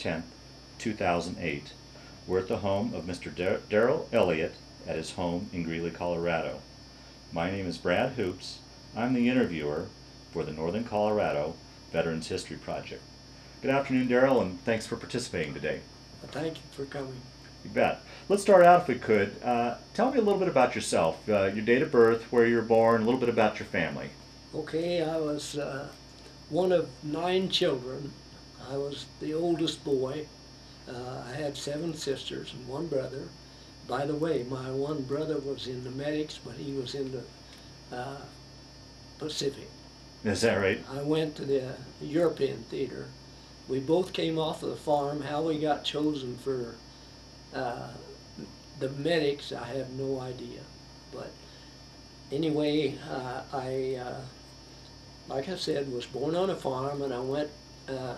10th, 2008. We're at the home of Mr. Darrell Elliott at his home in Greeley, Colorado. My name is Brad Hoops. I'm the interviewer for the Northern Colorado Veterans History Project. Good afternoon, Darrell, and thanks for participating today. Thank you for coming. You bet. Let's start out, if we could. Tell me a little bit about yourself, your date of birth, where you were born, a little bit about your family. Okay, I was one of 9 children. I was the oldest boy. I had 7 sisters and 1 brother. By the way, my one brother was in the medics, but he was in the Pacific. Is that right? I went to the European theater. We both came off of the farm. How we got chosen for the medics, I have no idea. But anyway, like I said, was born on a farm, and I went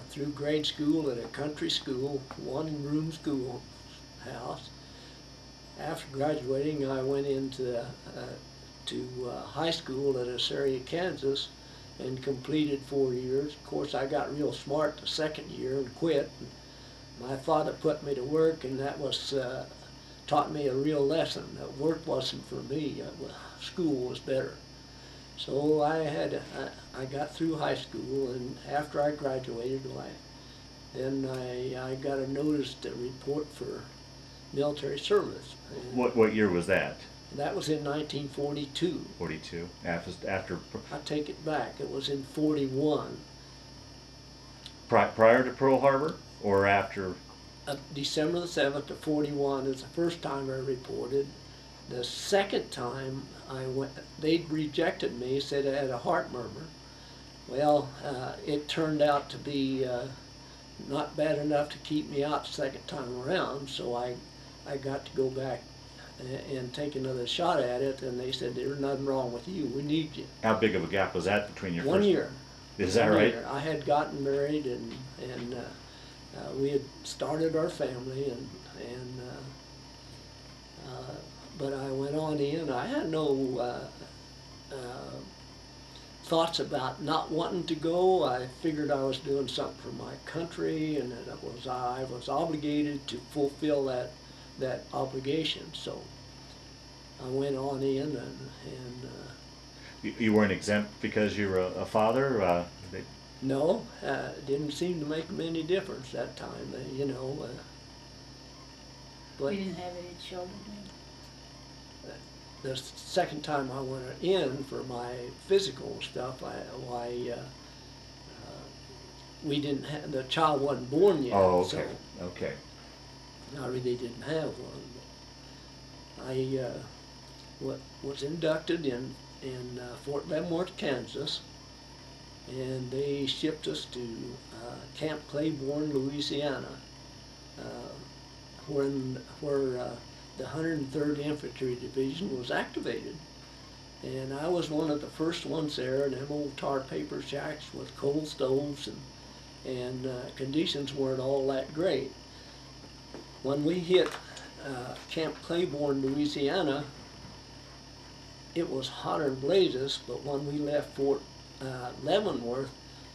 through grade school at a country school, 1-room school house. After graduating, I went into high school at Assyria, Kansas, and completed 4 years. Of course, I got real smart the 2nd year and quit. My father put me to work, and that was taught me a real lesson. That work wasn't for me. School was better. So I got through high school, and after I graduated, I got a notice to report for military service. And What year was that? that was in 1942. 42. After I take it back. It was in 41. prior to Pearl Harbor or after? December the 7th of 41 is the first time I reported. The second time I went, they rejected me, said I had a heart murmur. Well, it turned out to be not bad enough to keep me out the second time around, so I got to go back and take another shot at it, and they said, there's nothing wrong with you, we need you. How big of a gap was that between your 1 first? year. Is that 1 right? year. I had gotten married, and we had started our family, but I went on in. I had no thoughts about not wanting to go. I figured I was doing something for my country, and that I was obligated to fulfill that obligation. So I went on in, and You weren't exempt because you were a father? no, didn't seem to make them any difference that time, but You didn't have any children then? the second time I went in for my physical stuff, we didn't have, the child wasn't born yet. Oh, okay. Okay. So I really didn't have one. But I was inducted in Fort Leavenworth, Kansas, and they shipped us to Camp Claiborne, Louisiana, where the 103rd Infantry Division was activated. And I was one of the first ones there in them old tar paper shacks with coal stoves, and conditions weren't all that great. When we hit Camp Claiborne, Louisiana, it was hotter than blazes, but when we left Fort Leavenworth,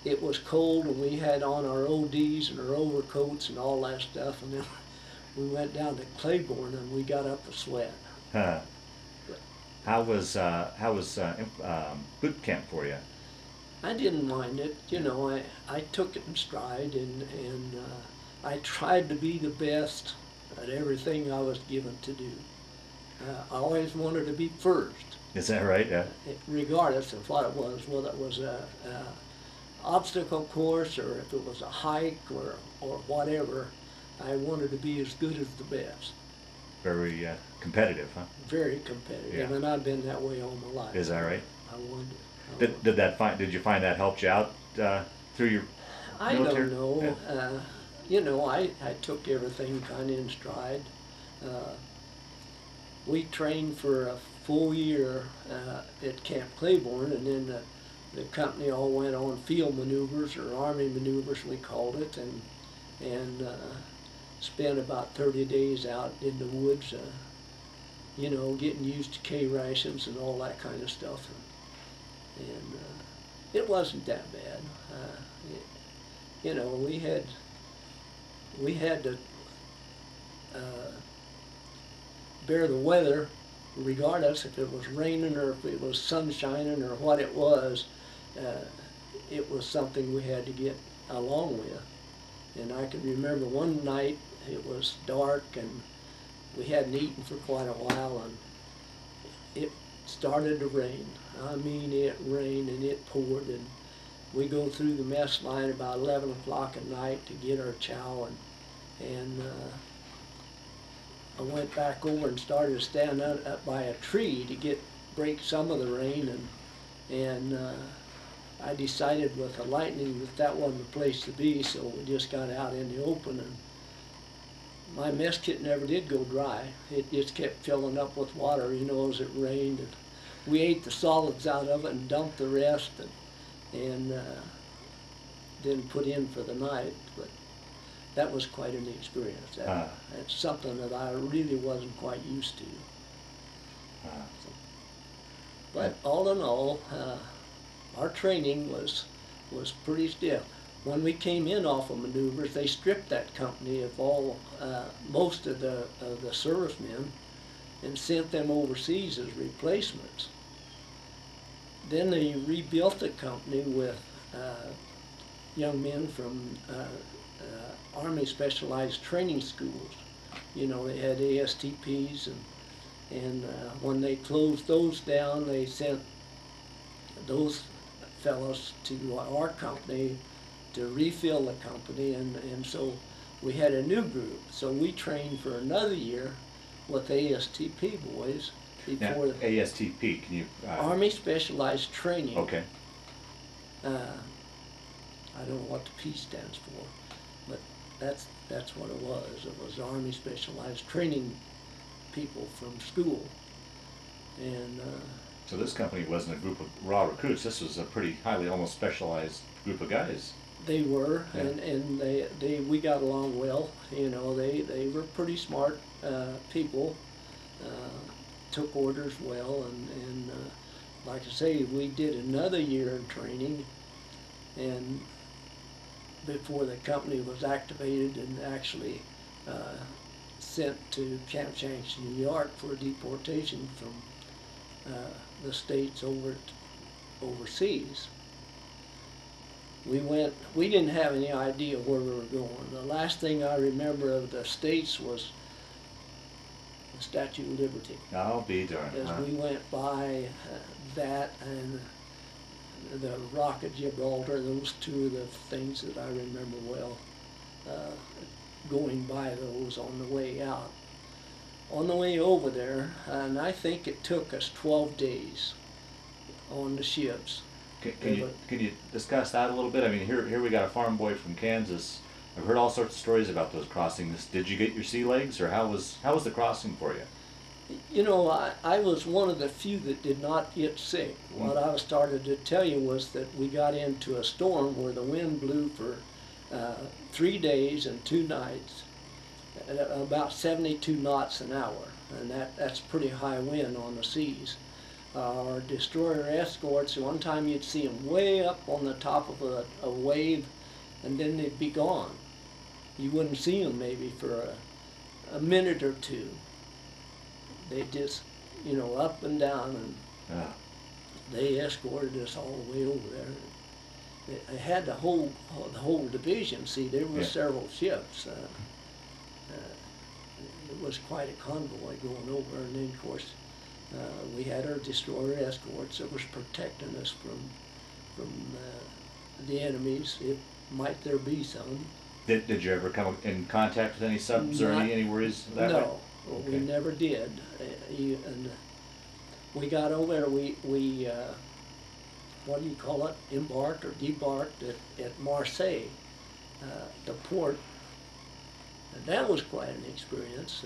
it was cold, and we had on our ODs and our overcoats and all that stuff, and then we went down to Claiborne, and we got up a sweat. Huh. How was boot camp for you? I didn't mind it. I took it in stride, and I tried to be the best at everything I was given to do. I always wanted to be first. Is that right? Yeah. Regardless of what it was, whether it was a obstacle course or if it was a hike or whatever, I wanted to be as good as the best. Very competitive, huh? Very competitive, Yeah. and I've been that way all my life. Is that right? I wanted. Did you find that helped you out through your I military? don't know. Yeah. I took everything kind of in stride. We trained for a full year at Camp Claiborne, and then the company all went on field maneuvers, or Army maneuvers we called it, and spent about 30 days out in the woods, getting used to K rations and all that kind of stuff. And it wasn't that bad. We had we had to bear the weather, regardless if it was raining or if it was sunshining or what it was. It was something we had to get along with. And I can remember one night it was dark and we hadn't eaten for quite a while, and it started to rain. I mean, it rained and it poured, and we go through the mess line about 11 o'clock at night to get our chow, and I went back over and started to stand up by a tree to break some of the rain, and I decided with the lightning that wasn't the place to be, so we just got out in the open, and my mess kit never did go dry. It just kept filling up with water, you know, as it rained. And we ate the solids out of it and dumped the rest, and then put in for the night. But that was quite an experience. That's something that I really wasn't quite used to. But all in all, our training was pretty stiff. When we came in off of maneuvers, they stripped that company of most of the servicemen and sent them overseas as replacements. Then they rebuilt the company with young men from Army Specialized Training Schools. You know, they had ASTPs, and when they closed those down, they sent those fellows to our company to refill the company, and so we had a new group. So we trained for another year with ASTP boys before now, ASTP, can you? Army Specialized Training. Okay. I don't know what the P stands for, but that's what it was. It was Army Specialized Training people from school, and so this company wasn't a group of raw recruits. This was a pretty highly, almost specialized group of guys. they were, Yeah. and we got along well. You know, they were pretty smart people, took orders well, and like I say, we did another year in training, and before the company was activated and actually sent to Camp Shanks, New York for deportation from the States overseas. We didn't have any idea where we were going. The last thing I remember of the States was the Statue of Liberty. I'll be darned. As we went by that and the Rock of Gibraltar, those two of the things that I remember well, going by those on the way out. On the way over there, and I think it took us 12 days on the ships. Can you discuss that a little bit? I mean, here we got a farm boy from Kansas. I've heard all sorts of stories about those crossings. Did you get your sea legs, or how was the crossing for you? You know, I was one of the few that did not get sick. What I started to tell you was that we got into a storm where the wind blew for 3 days and 2 nights at about 72 knots an hour, and that's pretty high wind on the seas. Our destroyer escorts, one time you'd see them way up on the top of a wave, and then they'd be gone. You wouldn't see them maybe for a minute or two. They just, you know, up and down, and they escorted us all the way over there. They had the whole division. See, there were several ships. It was quite a convoy going over, and then of course we had our destroyer escorts that was protecting us from the enemies. It might there be some. Did you ever come in contact with any subs or any worries that way? No, we never did. And we got over there. We what do you call it? Embarked or debarked at Marseille, the port. And that was quite an experience.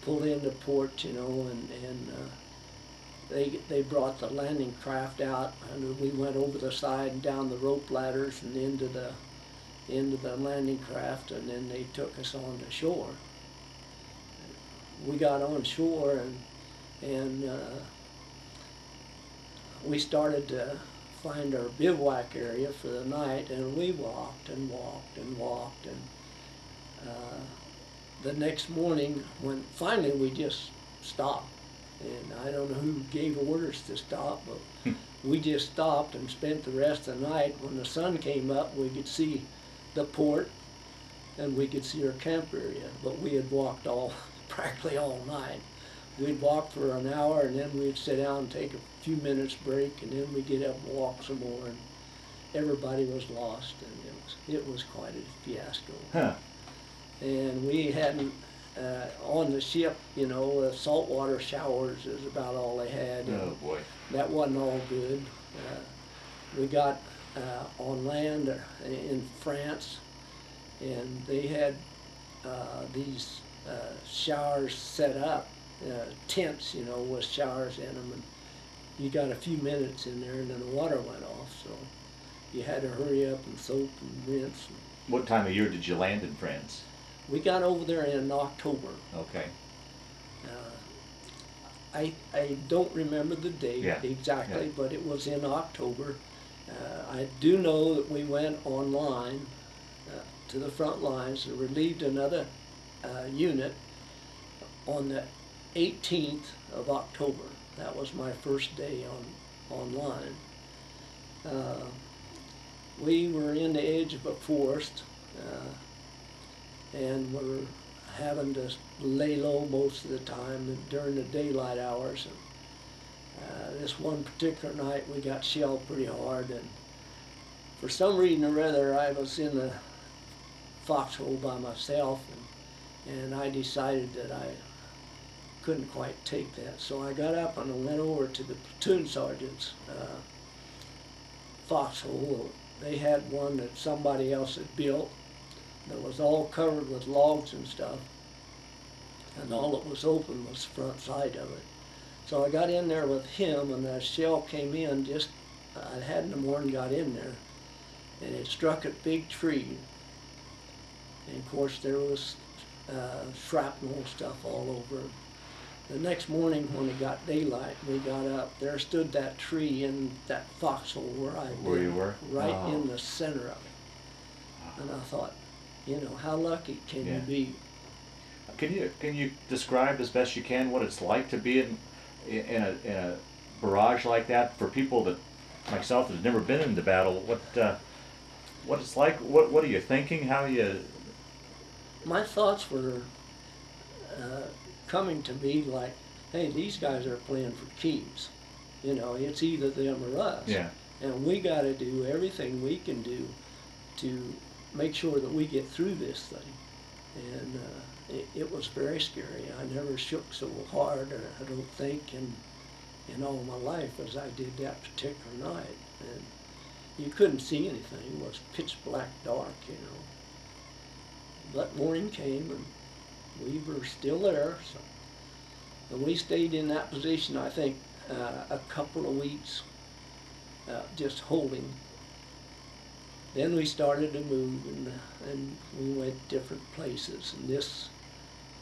Pulled into port, you know, and they brought the landing craft out, and we went over the side and down the rope ladders and into the landing craft, and then they took us on the shore. We got on shore, and we started to find our bivouac area for the night, and we walked and walked and walked, and The next morning, when finally we just stopped, and I don't know who gave orders to stop, but we just stopped and spent the rest of the night. When the sun came up, we could see the port and we could see our camp area, but we had walked practically all night. We'd walk for an hour and then we'd sit down and take a few minutes break, and then we'd get up and walk some more, and everybody was lost, and it was quite a fiasco. Huh. And we hadn't, on the ship, saltwater showers is about all they had. Oh boy. That wasn't all good. We got on land in France, and they had these showers set up, tents, with showers in them, and you got a few minutes in there and then the water went off, so you had to hurry up and soap and rinse. What time of year did you land in France? We got over there in October. Okay. I don't remember the date exactly, but it was in October. I do know that we went online to the front lines and relieved another unit on the 18th of October. That was my first day online. We were in the edge of a forest, and were having to lay low most of the time during the daylight hours. And this one particular night we got shelled pretty hard, and for some reason or other I was in the foxhole by myself, and I decided that I couldn't quite take that. So I got up and I went over to the platoon sergeant's foxhole. They had one that somebody else had built that was all covered with logs and stuff, and all that was open was the front side of it. So I got in there with him, and the shell came in just, I hadn't the morning got in there, and it struck a big tree. And of course there was shrapnel stuff all over. The next morning when it got daylight, we got up, there stood that tree in that foxhole where I'd been. Where you were? Right in the center of it. And I thought, how lucky can you be? Can you describe as best you can what it's like to be in a barrage like that for people that myself that have never been into battle? What it's like? What are you thinking? How you? My thoughts were coming to me like, hey, these guys are playing for keeps. It's either them or us. Yeah. And we got to do everything we can do to make sure that we get through this thing. And it was very scary. I never shook so hard, I don't think, in all my life as I did that particular night. And you couldn't see anything. It was pitch black dark, But morning came and we were still there. So. And we stayed in that position, I think, a couple of weeks, just holding. Then we started to move, and we went different places. And this,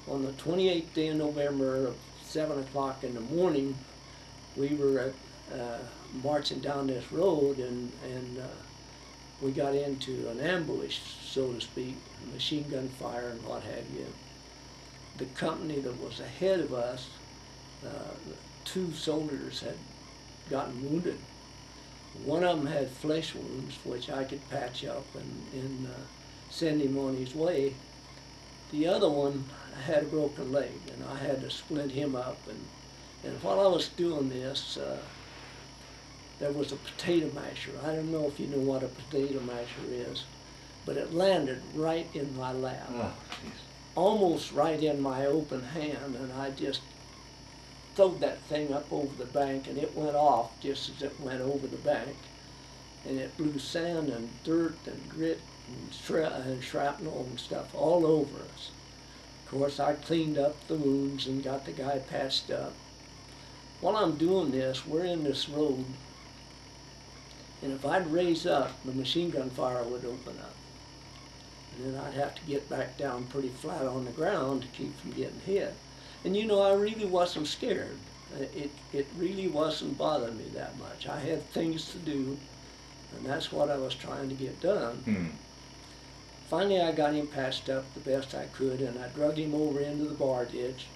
on the 28th day of November, 7 o'clock in the morning, we were marching down this road, and we got into an ambush, so to speak, machine gun fire and what have you. The company that was ahead of us, 2 soldiers had gotten wounded. One of them had flesh wounds, which I could patch up and send him on his way. The other one had a broken leg, and I had to splint him up. And while I was doing this, there was a potato masher. I don't know if you know what a potato masher is, but it landed right in my lap. Oh, Almost right in my open hand, and I just throwed that thing up over the bank, and it went off just as it went over the bank, and it blew sand and dirt and grit and shrapnel and stuff all over us. Of course, I cleaned up the wounds and got the guy patched up. While I'm doing this, we're in this road, and if I'd raise up, the machine gun fire would open up. And then I'd have to get back down pretty flat on the ground to keep from getting hit. And I really wasn't scared. It really wasn't bothering me that much. I had things to do, and that's what I was trying to get done. Finally, I got him patched up the best I could, and I drug him over into the bar ditch,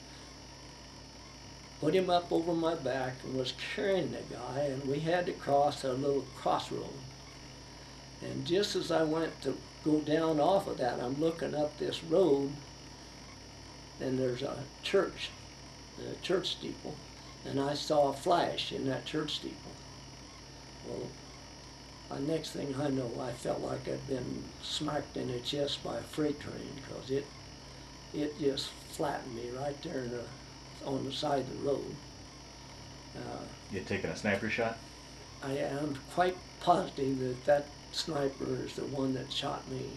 put him up over my back, and was carrying the guy, and we had to cross a little crossroad. And just as I went to go down off of that, I'm looking up this road, and there's a church steeple, and I saw a flash in that church steeple. Well, the next thing I know, I felt like I'd been smacked in the chest by a freight train, because it just flattened me right there on the side of the road. You had taken a sniper shot? I am quite positive that sniper is the one that shot me.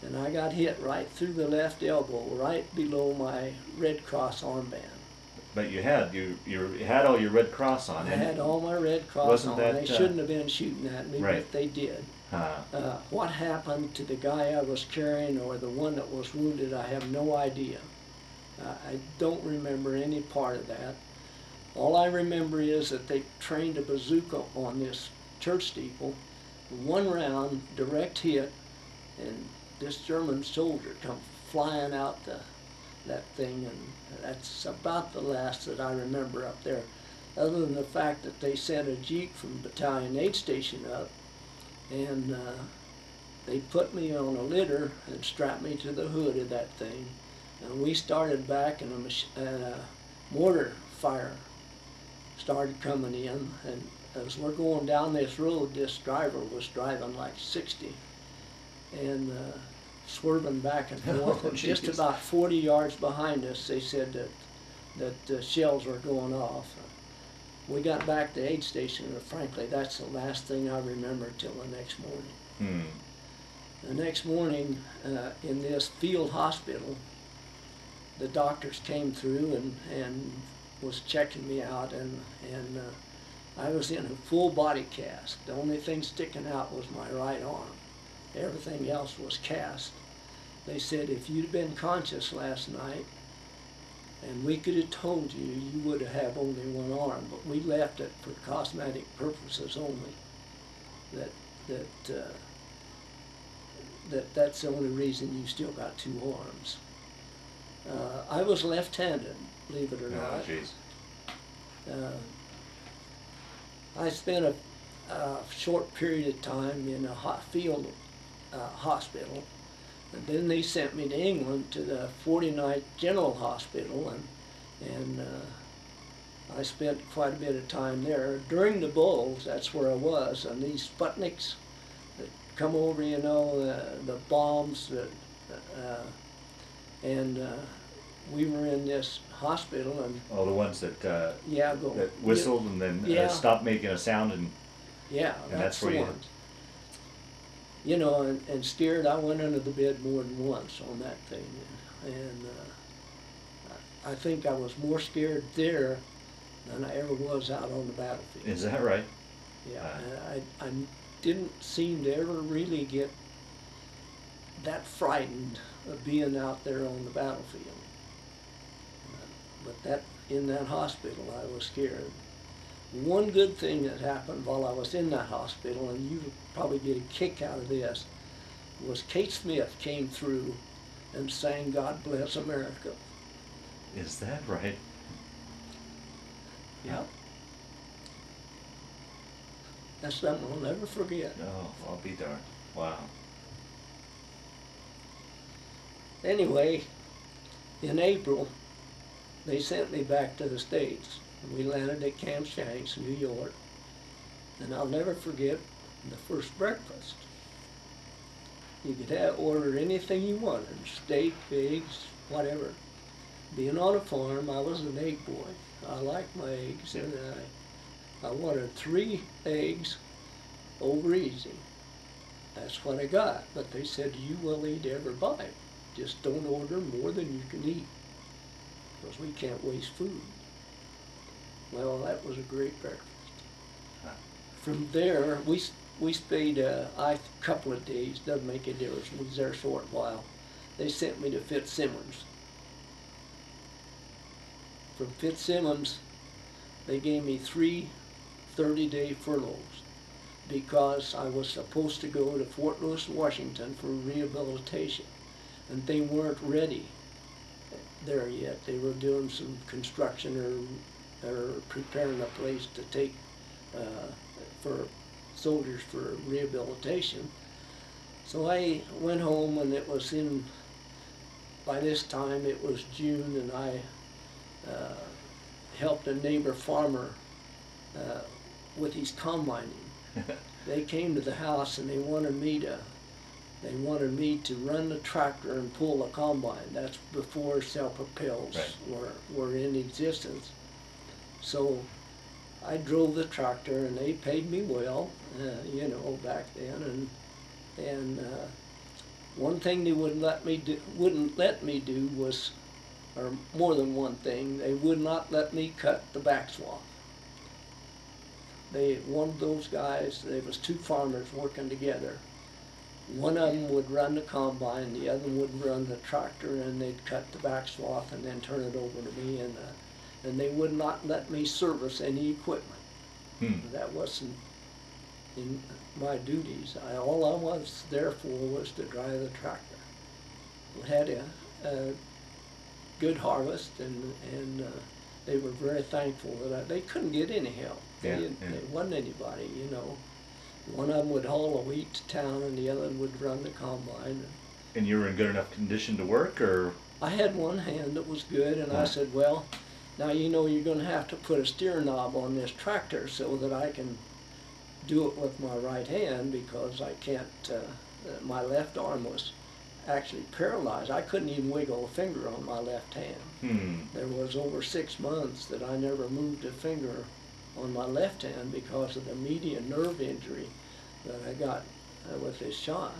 And I got hit right through the left elbow, right below my Red Cross armband. But you had all your Red Cross on. I had all my Red Cross on. That, they shouldn't have been shooting at me, right. but they did. Huh. What happened to the guy I was carrying or the one that was wounded, I have no idea. I don't remember any part of that. All I remember is that they trained a bazooka on this church steeple, one round, direct hit, and this German soldier come flying out that thing, and that's about the last that I remember up there, other than the fact that they sent a Jeep from Battalion 8 station up, and they put me on a litter and strapped me to the hood of that thing, and we started back, and a mortar fire started coming in, and as we're going down this road, this driver was driving like 60, and swerving back and forth, and just about 40 yards behind us, they said that shells were going off. We got back to aid station, and frankly, that's the last thing I remember till the next morning. The next morning, in this field hospital, the doctors came through and was checking me out, and I was in a full body cast. The only thing sticking out was my right arm. Everything else was cast. They said, if you'd been conscious last night, and we could have told you, you would have only one arm, but we left it for cosmetic purposes only. That's the only reason you still got two arms. I was left-handed, believe it or not. Oh, jeez. I spent a short period of time in a field hospital, and then they sent me to England to the 49th General Hospital, and I spent quite a bit of time there. During the bulls, that's where I was, and these Sputniks that come over, you know, the bombs, and we were in this hospital, and all the ones that that whistled and then stopped making a sound, and that's where the you. ones. You know, and scared, I went under the bed more than once on that thing, and I think I was more scared there than I ever was out on the battlefield. Is that right? Yeah, I didn't seem to ever really get that frightened of being out there on the battlefield. But in that hospital, I was scared. One good thing that happened while I was in that hospital, and you would probably get a kick out of this, was Kate Smith came through and sang "God Bless America." Is that right? Yep. That's something I'll never forget. Oh, I'll be darned. Wow. Anyway, in April, they sent me back to the States. We landed at Camp Shanks, New York, and I'll never forget the first breakfast. You could order anything you wanted, steak, eggs, whatever. Being on a farm, I was an egg boy. I liked my eggs, and I wanted 3 eggs over easy. That's what I got, but they said, you will eat every bite. Just don't order more than you can eat, because we can't waste food. Well, that was a great breakfast. From there, we stayed a couple of days, doesn't make a difference, we was there a short while. They sent me to Fitzsimmons. From Fitzsimmons, they gave me 3 30-day furloughs. because I was supposed to go to Fort Lewis, Washington for rehabilitation, and they weren't ready there yet. They were doing some construction or preparing a place to take for soldiers for rehabilitation. So I went home, and it was by this time it was June, and I helped a neighbor farmer with his combining. They came to the house and they wanted me to run the tractor and pull the combine. That's before self-propels were in existence. So I drove the tractor, and they paid me well, back then. And one thing they wouldn't let me do was, or more than one thing, they would not let me cut the back swath. One of those guys, there was two farmers working together. One of them would run the combine, the other would run the tractor, and they'd cut the back swath and then turn it over to me, and they would not let me service any equipment. That wasn't in my duties. All I was there for was to drive the tractor. We had a good harvest, and they were very thankful that they couldn't get any help. There wasn't anybody, One of them would haul the wheat to town, and the other would run the combine. And you were in good enough condition to work, or? I had one hand that was good, and I said, well, now you're going to have to put a steer knob on this tractor so that I can do it with my right hand, because I can't, my left arm was actually paralyzed. I couldn't even wiggle a finger on my left hand. There was over 6 months that I never moved a finger on my left hand because of the median nerve injury that I got with this shot.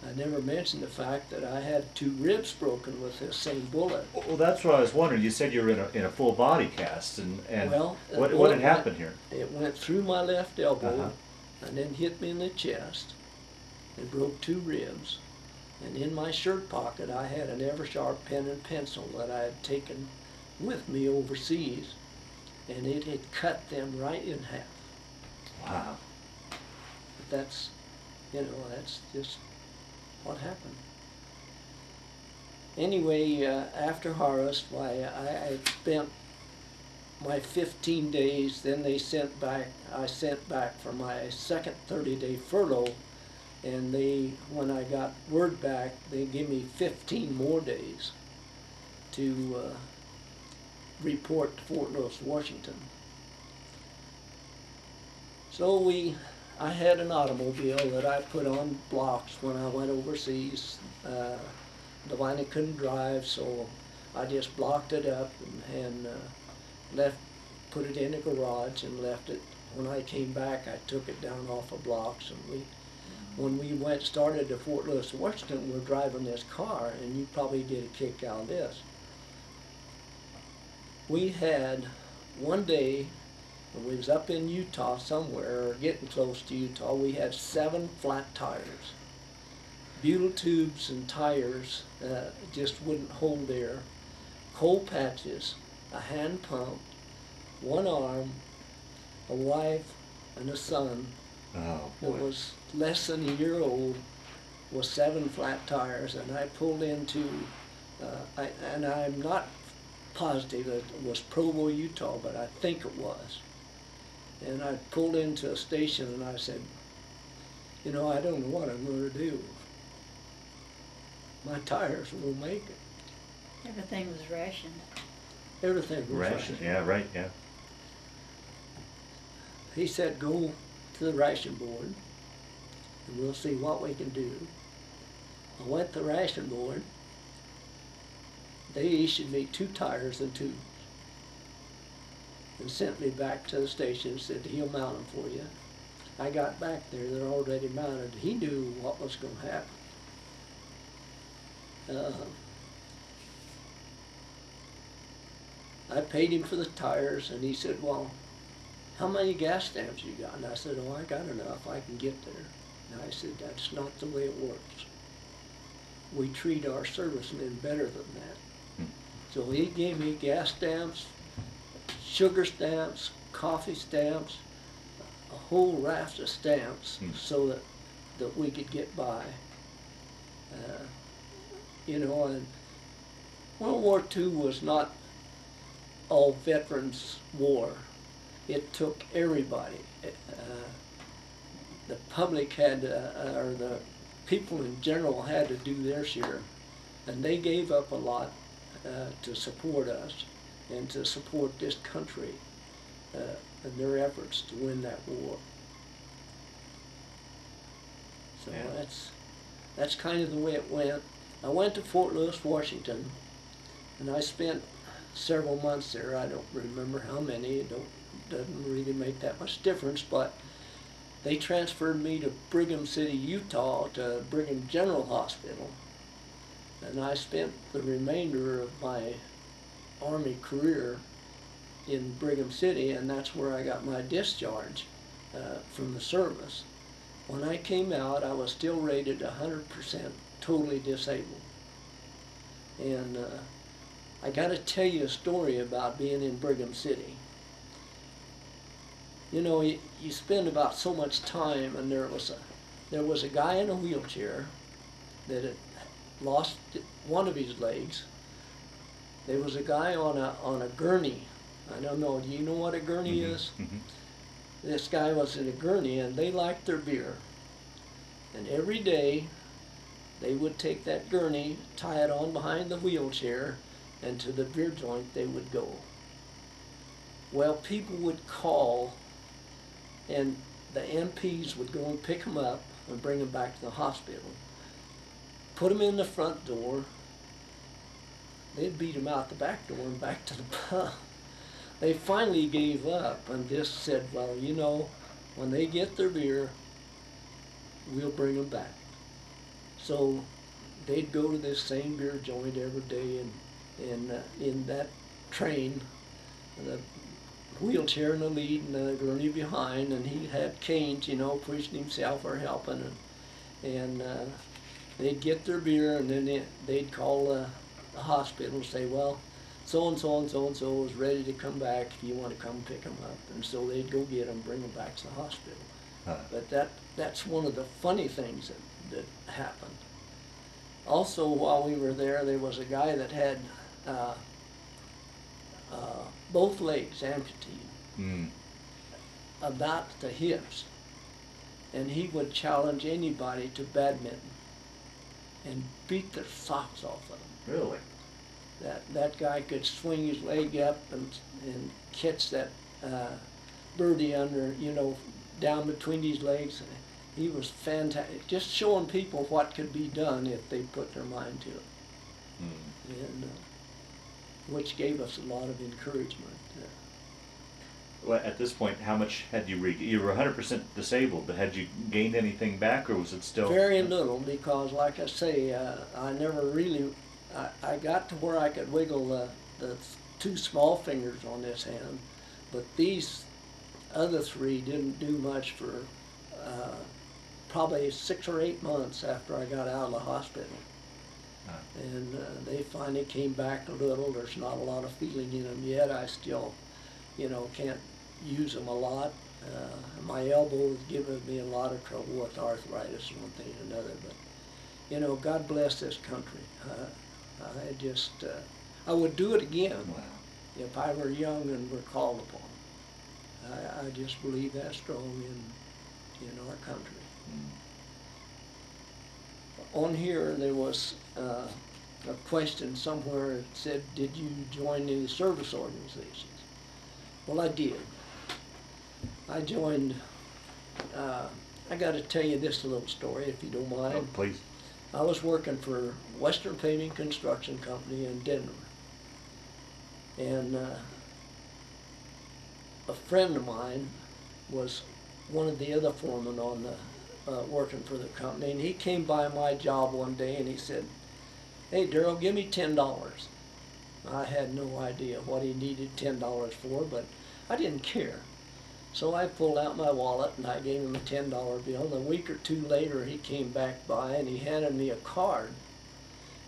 I never mentioned the fact that I had 2 ribs broken with this same bullet. Well, that's what I was wondering. You said you were in a full body cast, and well, what had happened here? It went through my left elbow and then hit me in the chest. It broke 2 ribs. And in my shirt pocket, I had an Eversharp pen and pencil that I had taken with me overseas, and it had cut them right in half. Wow. But that's just what happened. Anyway, after harvest, I spent my 15 days, then I sent back for my second 30-day furlough, and when I got word back, they gave me 15 more days to report to Fort Lewis, Washington. So I had an automobile that I put on blocks when I went overseas. Lavina couldn't drive, so I just blocked it up and put it in a garage and left it. When I came back, I took it down off of blocks, and when we started to Fort Lewis, Washington, we were driving this car, and you probably get a kick out of this. We had one day, when we was up in Utah somewhere, or getting close to Utah, we had 7 flat tires. Butyl tubes and tires just wouldn't hold air. Coal patches, a hand pump, 1 arm, a wife, and a son that was less than a year old, with 7 flat tires, and I pulled into, and I'm not positive that it was Provo, Utah, but I think it was. And I pulled into a station, and I said, I don't know what I'm going to do. My tires won't make it. Everything was rationed. Everything was rationed. Yeah, right, yeah. He said, go to the ration board, and we'll see what we can do. I went to the ration board. They issued me 2 tires and tubes and sent me back to the station and said, he'll mount them for you. I got back there, they're already mounted. He knew what was going to happen. I paid him for the tires, and he said, well, how many gas stamps you got? And I said, I got enough, I can get there. And I said, that's not the way it works. We treat our servicemen better than that. So he gave me gas stamps, sugar stamps, coffee stamps, a whole raft of stamps Hmm. so that we could get by. You know, and World War II was not all veterans' war. It took everybody. The public had, or the people in general had to do their share, and they gave up a lot to support us and to support this country in their efforts to win that war. So Yeah. that's kind of the way it went. I went to Fort Lewis, Washington, and I spent several months there. I don't remember how many. It doesn't really make that much difference, but they transferred me to Brigham City, Utah, to Brigham General Hospital, and I spent the remainder of my Army career in Brigham City, and that's where I got my discharge from the service. When I came out, I was still rated 100% totally disabled. And I got to tell you a story about being in Brigham City. You know, you spend about so much time, and there was a guy in a wheelchair that had lost one of his legs. There was a guy on a gurney. I don't know. Do you know what a gurney is? Mm-hmm. This guy was in a gurney, and they liked their beer. And every day, they would take that gurney, tie it on behind the wheelchair, and to the beer joint they would go. Well, people would call, and the MPs would go and pick them up and bring them back to the hospital. Put them in the front door. They'd beat them out the back door and back to the pub. They finally gave up and just said, well, you know, when they get their beer, we'll bring them back. So they'd go to this same beer joint every day, and in that train, the wheelchair in the lead and the gurney behind, and he had canes, you know, pushing himself or helping, and they'd get their beer, and then they'd call the hospital and say, well, so-and-so and so-and-so is ready to come back if you want to come pick them up. And so they'd go get them, bring them back to the hospital. Huh. But that's one of the funny things that happened. Also, while we were there was a guy that had both legs amputated, about the hips, and he would challenge anybody to badminton and beat their socks off of them. Really? That guy could swing his leg up and catch that birdie under, you know, down between his legs. He was fantastic, just showing people what could be done if they put their mind to it, and which gave us a lot of encouragement. Well, at this point, how much had you you were 100% disabled, but had you gained anything back, or was it still? Very little, because like I say, I never really, I got to where I could wiggle the two small fingers on this hand, but these other three didn't do much for probably 6 or 8 months after I got out of the hospital. And they finally came back a little. There's not a lot of feeling in them yet. I still, you know, can't use them a lot. My elbow is giving me a lot of trouble with arthritis and one thing and another. But, you know, God bless this country. I would do it again. Wow. If I were young and were called upon. I just believe that strong in our country. On here, there was a question somewhere that said, did you join any service organizations? Well, I did. I joined, I got to tell you this little story, if you don't mind. Oh, please. I was working for Western Paving Construction Company in Denver. And a friend of mine was one of the other foremen on the working for the company, and he came by my job one day and he said, "Hey, Darrell, give me $10. I had no idea what he needed $10 for, but I didn't care. So I pulled out my wallet and I gave him a $10 bill, and a week or two later he came back by and he handed me a card.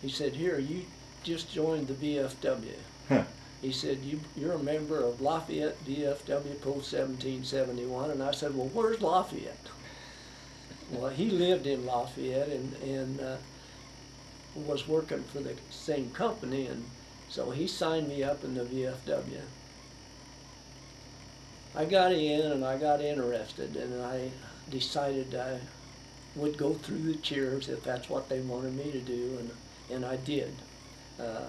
He said, "Here, you just joined the VFW. Huh. He said, you're a member of Lafayette DFW Post 1771. And I said, well, where's Lafayette? Well, he lived in Lafayette and was working for the same company, and so he signed me up in the VFW. I got in and I got interested, and I decided I would go through the cheers if that's what they wanted me to do, and I did. I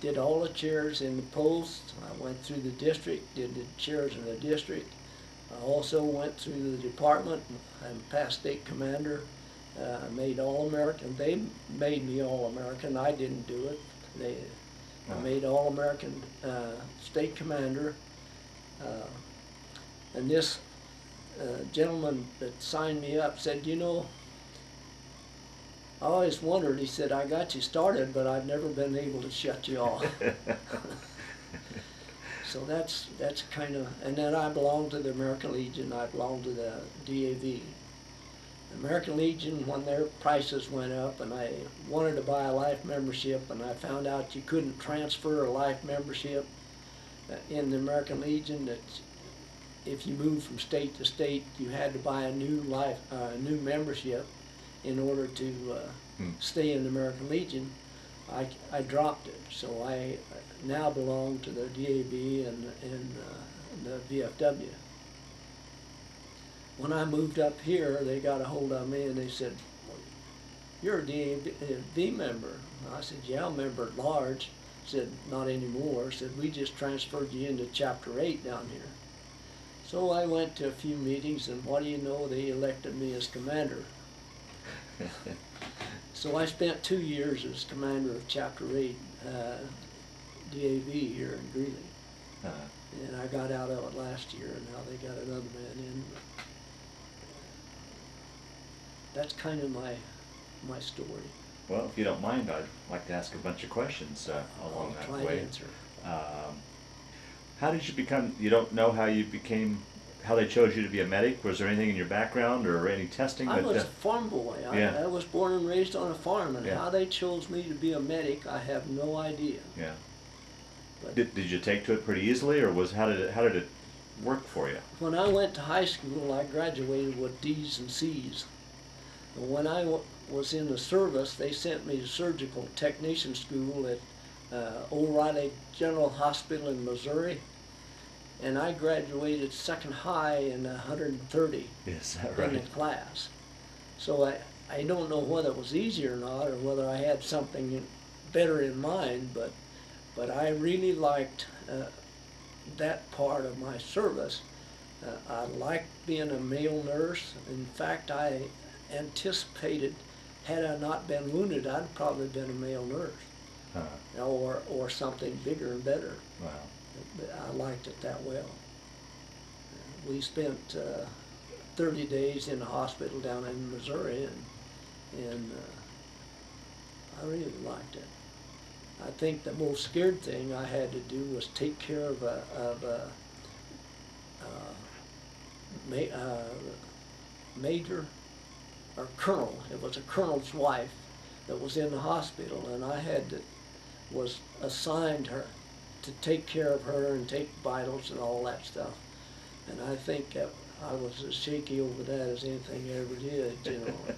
did all the cheers in the post. I went through the district, did the cheers in the district. I also went through the department. I'm past state commander. Made All-American. They made me All-American. I didn't do it. I made All-American state commander. And this gentleman that signed me up said, you know, I always wondered, he said, I got you started, but I've never been able to shut you off. So that's kind of, and then I belong to the American Legion. I belong to the DAV. American Legion, when their prices went up and I wanted to buy a life membership, and I found out you couldn't transfer a life membership in the American Legion, that if you moved from state to state, you had to buy a new new membership in order to stay in the American Legion. I dropped it, so I now belong to the DAB and the VFW. When I moved up here, they got a hold of me and they said, well, you're a DAB member. I said, yeah, I'm a member at large. Said, not anymore. Said, we just transferred you into Chapter 8 down here. So I went to a few meetings, and what do you know, they elected me as commander. So I spent 2 years as commander of Chapter 8 DAV here in Greeley. And I got out of it last year, and now they got another man in. That's kind of my story. Well, if you don't mind, I'd like to ask a bunch of questions along that I'll try way. to answer. How did you become, you don't know how you became, how they chose you to be a medic? Was there anything in your background or any testing? I was a farm boy. Yeah. I was born and raised on a farm, and Yeah. how they chose me to be a medic, I have no idea. Yeah. But Did you take to it pretty easily, or how did it work for you? when I went to high school, I graduated with D's and C's. And when I was in the service, they sent me to surgical technician school at O'Reilly General Hospital in Missouri, and I graduated second high in 130 Is that in the right? class. So I don't know whether it was easy or not, or whether I had something better in mind, but I really liked that part of my service. I liked being a male nurse. In fact, I anticipated, had I not been wounded, I'd probably been a male nurse, or something bigger and better. Wow. But I liked it that well. We spent 30 days in the hospital down in Missouri, and I really liked it. I think the most scared thing I had to do was take care of a major or colonel. It was a colonel's wife that was in the hospital, and I was assigned her to take care of her and take vitals and all that stuff. And I think that I was as shaky over that as anything I ever did, you know.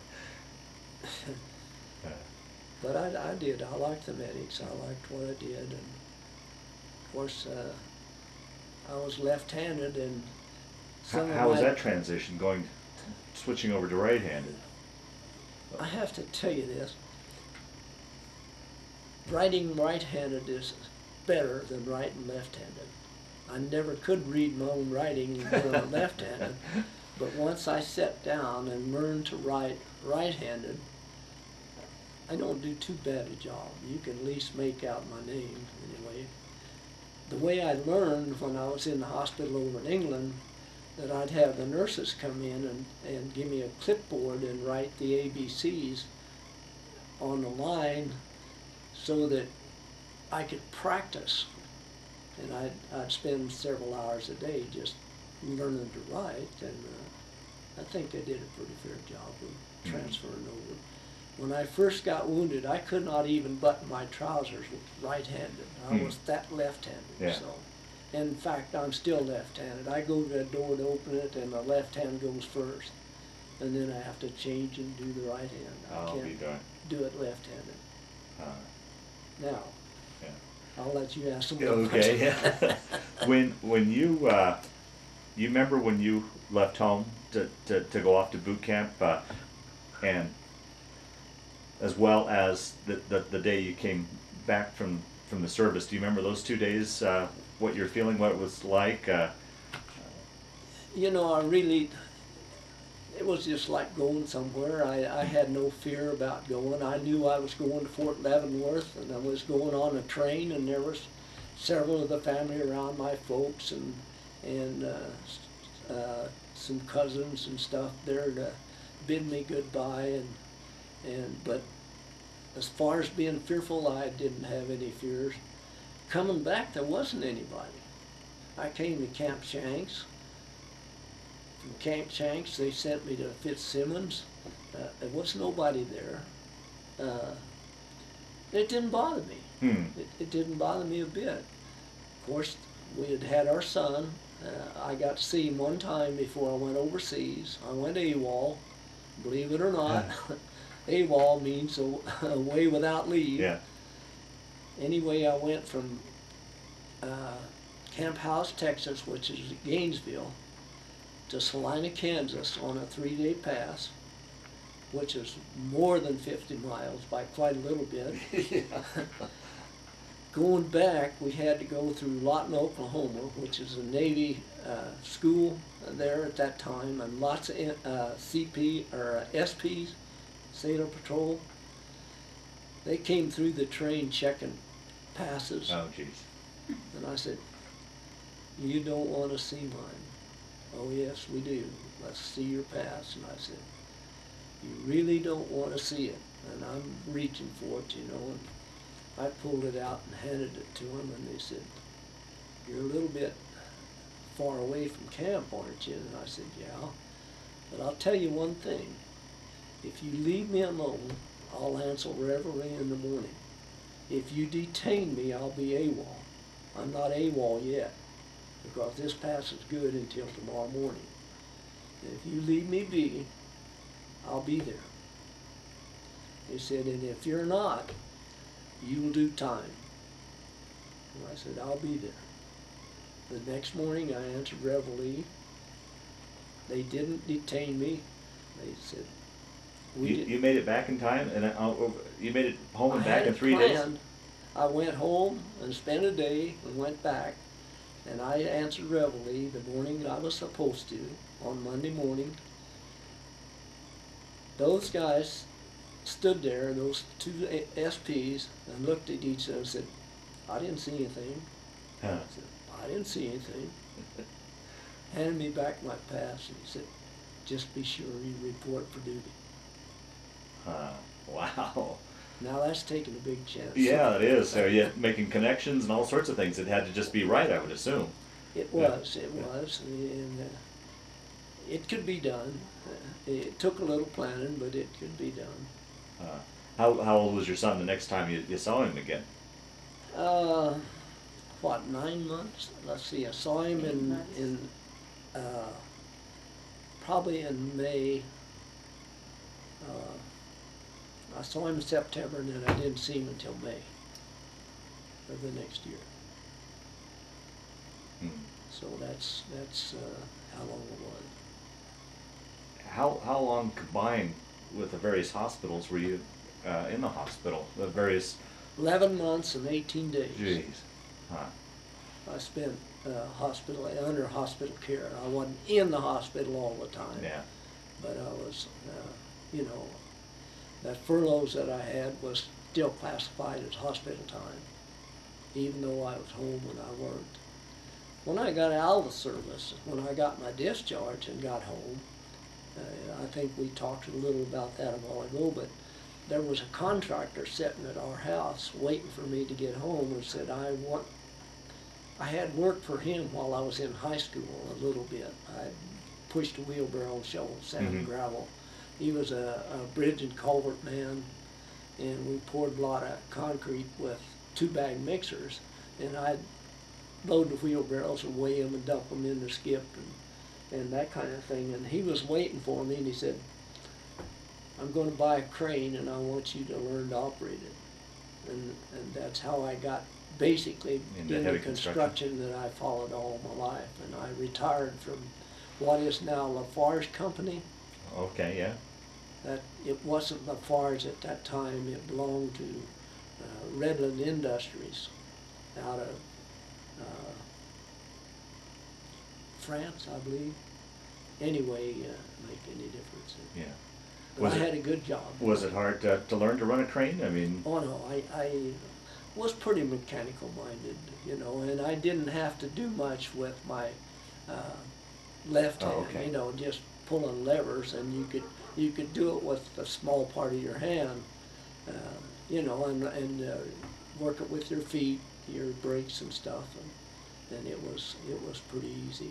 But I did. I liked the medics. I liked what I did. And of course, I was left-handed, and How was that transition switching over to right-handed? I have to tell you this. Writing right-handed is better than writing left-handed. I never could read my own writing when I'm left-handed, but once I sat down and learned to write right-handed, I don't do too bad a job. You can at least make out my name anyway. The way I learned when I was in the hospital over in England, that I'd have the nurses come in and give me a clipboard and write the ABCs on the line so that I could practice. And I'd spend several hours a day just learning to write, and I think they did a pretty fair job of transferring over. When I first got wounded, I could not even button my trousers right-handed. I was that left-handed. Yeah. So, in fact, I'm still left-handed. I go to the door to open it, and the left hand goes first, and then I have to change and do the right hand. I I'll be can't darned. do it left-handed. Now, Yeah. I'll let you ask some Okay. Yeah. when you you remember when you left home to go off to boot camp, and as well as the day you came back from the service, do you remember those 2 days? What you're feeling, what it was like? You know, it was just like going somewhere. I had no fear about going. I knew I was going to Fort Leavenworth, and I was going on a train, and there was several of the family around, my folks, and some cousins and stuff there to bid me goodbye, but as far as being fearful, I didn't have any fears. Coming back, there wasn't anybody. I came to Camp Shanks. From Camp Shanks, they sent me to Fitzsimmons. There was nobody there. It didn't bother me. It didn't bother me a bit. Of course, we had our son. I got to see him one time before I went overseas. I went AWOL, believe it or not. AWOL means away without leave. Yeah. Anyway, I went from Camp House, Texas, which is Gainesville, to Salina, Kansas on a 3-day pass, which is more than 50 miles by quite a little bit. Going back, we had to go through Lawton, Oklahoma, which is a Navy school there at that time, and lots of CP or SPs, Sailor Patrol. They came through the train checking passes. Oh, jeez. And I said, "You don't want to see mine." "Oh, yes, we do. Let's see your pass." And I said, "You really don't want to see it." And I'm reaching for it, you know, and I pulled it out and handed it to them, and they said, "You're a little bit far away from camp, aren't you?" And I said, "Yeah, but I'll tell you one thing. If you leave me alone, I'll answer reveille in the morning. If you detain me, I'll be AWOL. I'm not AWOL yet, because this pass is good until tomorrow morning. And if you leave me be, I'll be there." They said, "And if you're not, you'll do time." And I said, "I'll be there." The next morning, I answered reveille. They didn't detain me. They said, You made it back in time, and you made it home and back in 3 days? I went home and spent a day and went back, and I answered reveille the morning I was supposed to, on Monday morning. Those guys stood there, those two SPs, and looked at each other and said, "I didn't see anything." Huh. I said, "I didn't see anything." Handed me back my pass, and he said, "Just be sure you report for duty." Wow. Now that's taking a big chance. Yeah, it is. So you're making connections and all sorts of things. It had to just be right, I would assume. It was, and it could be done. It took a little planning, but it could be done. How old was your son the next time you saw him again? 9 months? Let's see, I saw him in probably in May. I saw him in September, and then I didn't see him until May of the next year. So that's how long it was. How long combined with the various hospitals were you in the hospital? The various 11 months and 18 days. Jeez. Huh. I spent under hospital care. I wasn't in the hospital all the time. Yeah. But I was, you know, that furloughs that I had was still classified as hospital time, even though I was home when I worked. When I got out of the service, when I got my discharge and got home, I think we talked a little about that a while ago, but there was a contractor sitting at our house waiting for me to get home, and said, I had worked for him while I was in high school a little bit. I pushed a wheelbarrow and shoveled sand and gravel He was a bridge and culvert man, and we poured a lot of concrete with 2-bag mixers, and I'd load the wheelbarrows and weigh them and dump them in the skip and that kind of thing. And he was waiting for me, and he said, "I'm going to buy a crane, and I want you to learn to operate it." And that's how I got basically Into in heavy the construction that I followed all my life. And I retired from what is now Lafarge Company. Okay, yeah. That it wasn't Lafarge at that time. It belonged to Redland Industries out of France, I believe. Anyway, make any difference. Yeah. But I had a good job. Was it hard to learn to run a crane? I mean. Oh no, I was pretty mechanical minded, you know, and I didn't have to do much with my left hand, okay. you know, just pulling levers, and you could do it with a small part of your hand, you know, and work it with your feet, your brakes and stuff, and it was pretty easy.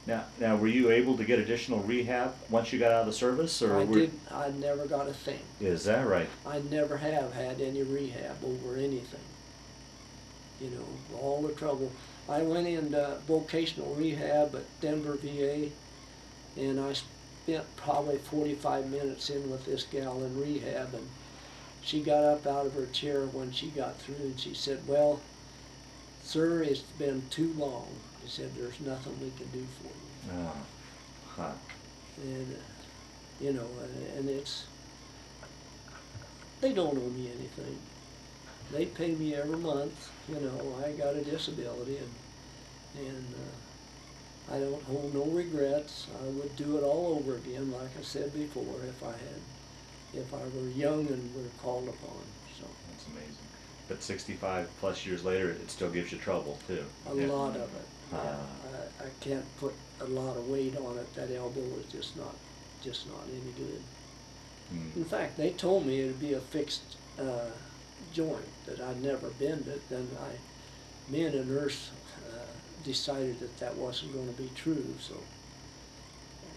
Now, were you able to get additional rehab once you got out of the service, or I never got a thing. Is that right? I never have had any rehab over anything. You know, all the trouble. I went into vocational rehab at Denver VA, and I spent probably 45 minutes in with this gal in rehab, and she got up out of her chair when she got through, and she said, "Well, sir, it's been too long." She said, "There's nothing we can do for you." Oh, huh. And, you know, and they don't owe me anything. They pay me every month, you know. I got a disability, and I don't hold no regrets. I would do it all over again, like I said before, if I were young and were called upon, so. That's amazing. But 65 plus years later, it still gives you trouble too. A lot of it. Yeah. I can't put a lot of weight on it. That elbow is just not any good. In fact, they told me it'd be a fixed joint, that I'd never bend it. Then me and a nurse decided that wasn't going to be true. So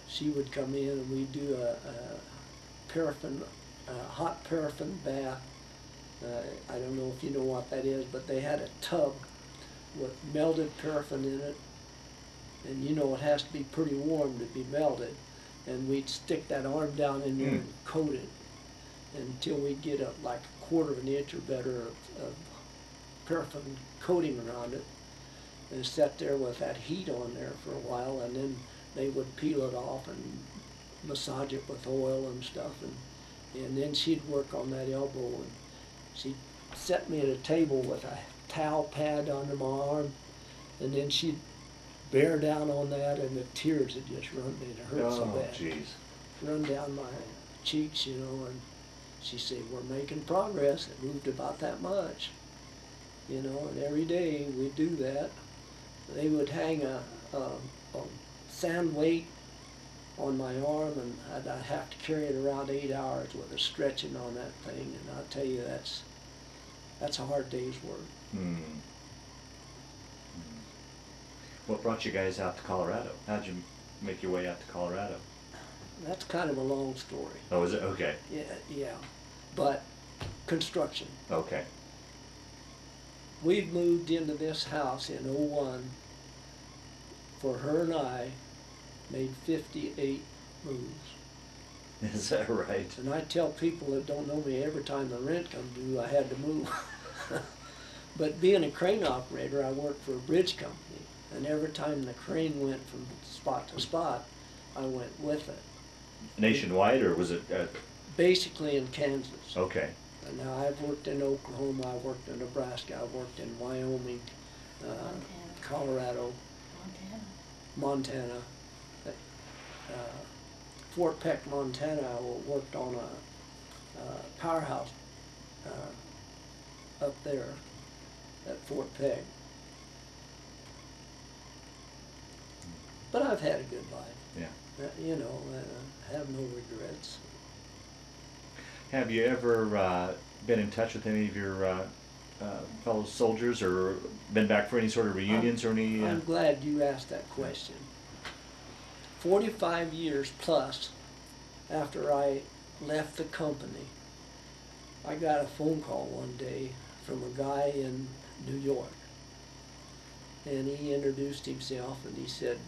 she would come in, and we'd do a hot paraffin bath. I don't know if you know what that is, but they had a tub with melted paraffin in it, and you know it has to be pretty warm to be melted, and we'd stick that arm down in there and coat it until we'd get like a quarter of an inch or better of paraffin coating around it, and sit there with that heat on there for a while, and then they would peel it off and massage it with oil and stuff, and then she'd work on that elbow, and she'd set me at a table with a towel pad under my arm, and then she'd bear down on that, and the tears would just run, it hurt so bad. Jeez. Run down my cheeks, you know, and she said, "We're making progress." It moved about that much, you know, and every day we'd do that. They would hang a sand weight on my arm, and I'd have to carry it around 8 hours with a stretching on that thing, and I'll tell you, that's a hard day's work. What brought you guys out to Colorado? How'd you make your way out to Colorado? That's kind of a long story. Oh, is it? Okay. Yeah, but construction. Okay. We'd moved into this house in '01. For her and I, made 58 moves. Is that right? And I tell people that don't know me, every time the rent come due, I had to move. But being a crane operator, I worked for a bridge company, and every time the crane went from spot to spot, I went with it. Nationwide, or was it? Basically in Kansas. Okay. And now I've worked in Oklahoma, I've worked in Nebraska, I've worked in Wyoming, Colorado, Montana. Fort Peck, Montana, I worked on a powerhouse up there at Fort Peck. But I've had a good life. Yeah. You know, I have no regrets. Have you ever been in touch with any of your fellow soldiers, or been back for any sort of reunions or any? I'm glad you asked that question. 45 years plus after I left the company, I got a phone call one day from a guy in New York. And he introduced himself and he said,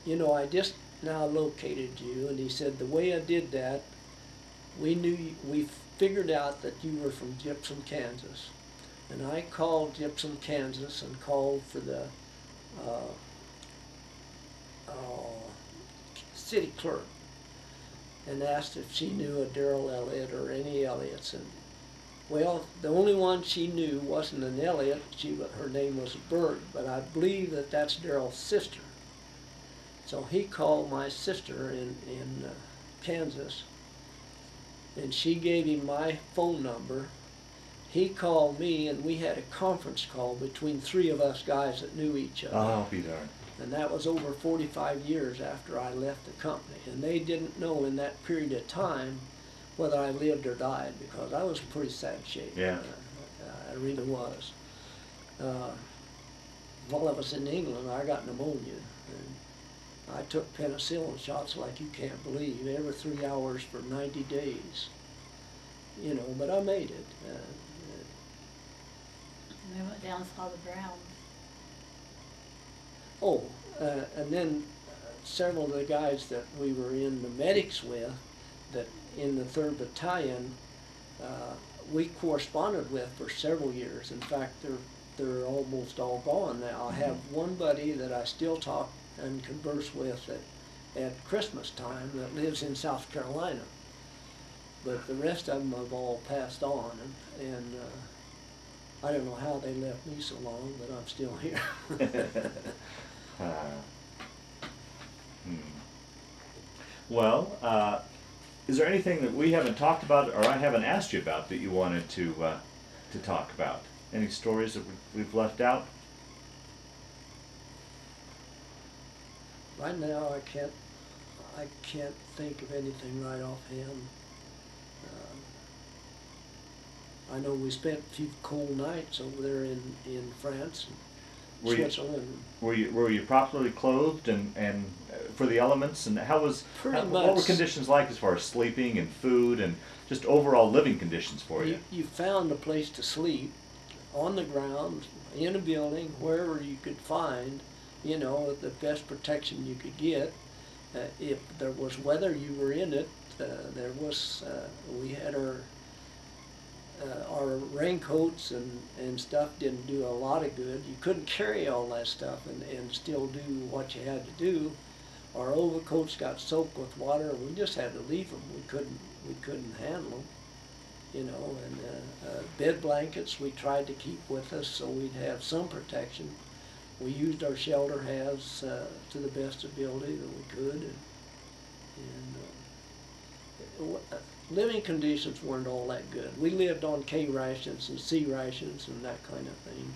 you know, I just now located you. And he said, the way I did that, we figured out that you were from Gypsum, Kansas. And I called Gypsum, Kansas and called for the city clerk and asked if she knew a Darrell Elliott or any Elliots. And well, the only one she knew wasn't an Elliott. Her name was Berg, but I believe that that's Darrell's sister. So he called my sister in Kansas, and she gave him my phone number. He called me, and we had a conference call between three of us guys that knew each other. Oh, I'll be darned. And that was over 45 years after I left the company. And they didn't know in that period of time whether I lived or died, because I was in pretty sad shape. Yeah. I really was. While I was in England, I got pneumonia. And I took penicillin shots like you can't believe, every 3 hours for 90 days. You know, but I made it. And we went down and saw the Browns. And then several of the guys that we were in the medics with, that in the 3rd Battalion, we corresponded with for several years. In fact, they're almost all gone now. I have one buddy that I still talk and converse with at Christmas time that lives in South Carolina. But the rest of them have all passed on, and I don't know how they left me so long, but I'm still here. Well, is there anything that we haven't talked about or I haven't asked you about that you wanted to talk about? Any stories that we've left out? Right now, I can't think of anything right offhand. I know we spent a few cold nights over there in France and Switzerland. Were you properly clothed and for the elements, and what were conditions like as far as sleeping and food and just overall living conditions for you? You found a place to sleep on the ground, in a building, wherever you could find, you know, the best protection you could get. If there was weather, you were in it. We had our raincoats and stuff didn't do a lot of good. You couldn't carry all that stuff and still do what you had to do. Our overcoats got soaked with water, and we just had to leave them. We couldn't handle them, you know. And bed blankets we tried to keep with us so we'd have some protection. We used our shelter halves to the best ability that we could, and living conditions weren't all that good. We lived on K rations and C rations and that kind of thing.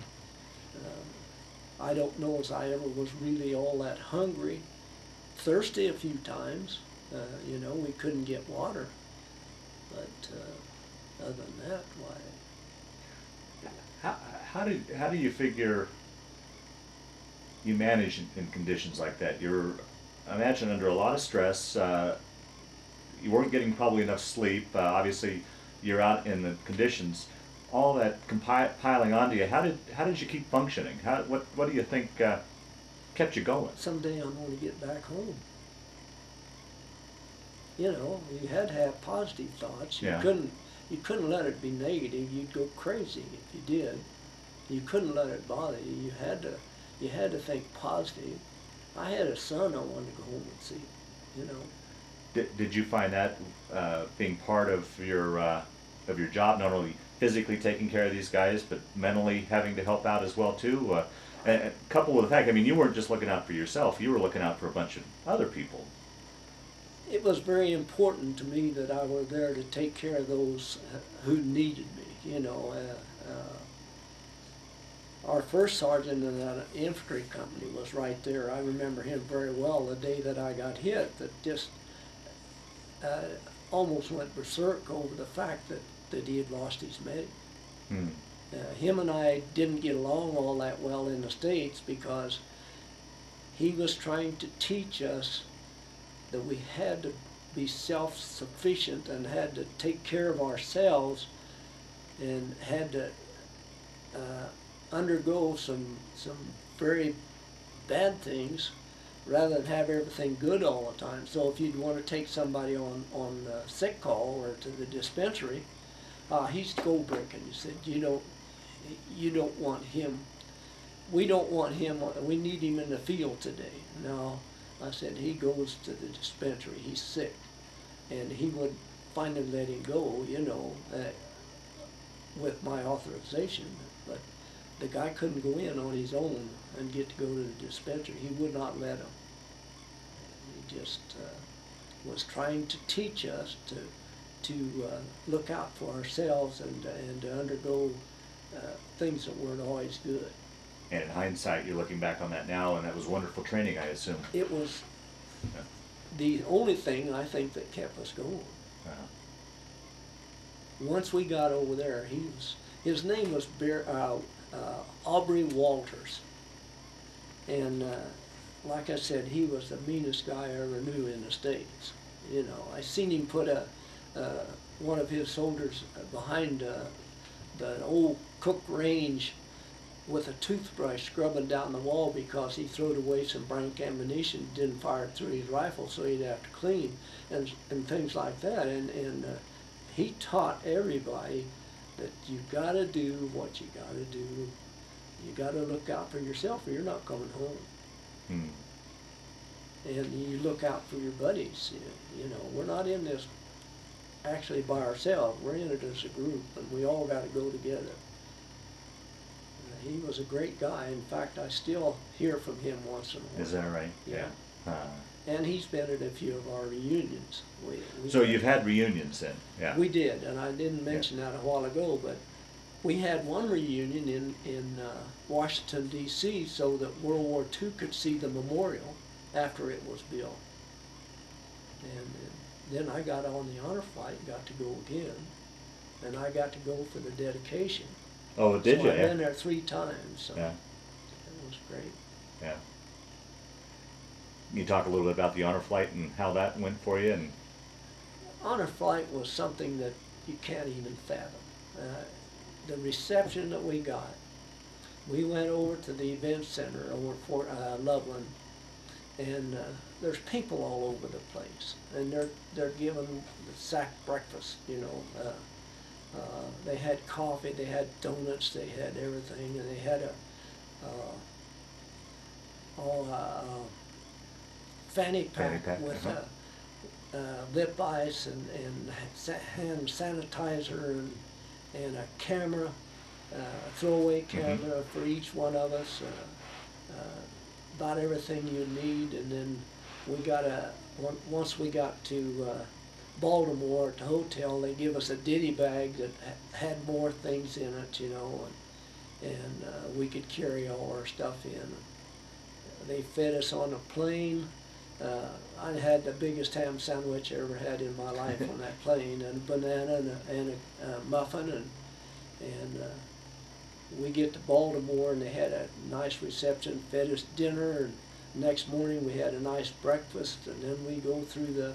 I don't know as I ever was really all that hungry. Thirsty a few times. You know, we couldn't get water. But other than that, why? How do you figure you manage in conditions like that? You're, I imagine, under a lot of stress. You weren't getting probably enough sleep. Obviously, you're out in the conditions. All that piling onto you. How did you keep functioning? What do you think kept you going? Someday I'm going to get back home. You know, you had to have positive thoughts. Yeah. You couldn't let it be negative. You'd go crazy if you did. You couldn't let it bother you. You had to think positive. I had a son I wanted to go home and see. You know. Did you find that being part of your job, not only physically taking care of these guys, but mentally having to help out as well too? And coupled with the fact, I mean, you weren't just looking out for yourself; you were looking out for a bunch of other people. It was very important to me that I were there to take care of those who needed me. You know, our first sergeant in that infantry company was right there. I remember him very well the day that I got hit. That just almost went berserk over the fact that he had lost his medic. Him and I didn't get along all that well in the States because he was trying to teach us that we had to be self-sufficient and had to take care of ourselves and had to undergo some very bad things rather than have everything good all the time. So if you'd want to take somebody on sick call or to the dispensary, he's gold breaking. You said you don't want him. We don't want him. We need him in the field today. No, I said he goes to the dispensary. He's sick, and he would finally let him go. With my authorization, but the guy couldn't go in on his own and get to go to the dispensary. He would not let him. He just was trying to teach us to look out for ourselves and to undergo things that weren't always good. And in hindsight, you're looking back on that now, and that was wonderful training, I assume. It was Yeah. the only thing I think that kept us going. Uh-huh. Once we got over there, his name was Aubrey Walters, and like I said, he was the meanest guy I ever knew in the States. I seen him put one of his soldiers behind the old cook range with a toothbrush scrubbing down the wall because he throwed away some blank ammunition, didn't fire it through his rifle, so he'd have to clean and things like that. And he taught everybody that you got to do what you got to do. You got to look out for yourself, or you're not coming home. And you look out for your buddies. We're not in this actually by ourselves. We're in it as a group, and we all got to go together. He was a great guy. In fact, I still hear from him once in a while. Is that right? Yeah. Uh, And he's been at a few of our reunions. So you've had reunions then? Yeah. We did, and I didn't mention that a while ago, but we had one reunion in Washington, D.C., so that World War II could see the memorial after it was built. And then I got on the honor flight and got to go again, and I got to go for the dedication. Oh, did so you? I've been there 3 times, so Yeah. it was great. Yeah. Can you talk a little bit about the honor flight and how that went for you? And Honor flight was something that you can't even fathom. The reception that we got, we went over to the event center over at Fort Loveland, and there's people all over the place, and they're given the sack breakfast. They had coffee, they had donuts, they had everything, and they had a fanny pack with lip ice and hand sanitizer and a camera, a throwaway camera for each one of us, about everything you need. And then once we got to Baltimore at the hotel, they give us a ditty bag that had more things in it, and we could carry all our stuff in. They fed us on a plane. I had the biggest ham sandwich I ever had in my life on that plane, and a banana and a muffin, and we get to Baltimore, and they had a nice reception, fed us dinner, and next morning we had a nice breakfast, and then we go through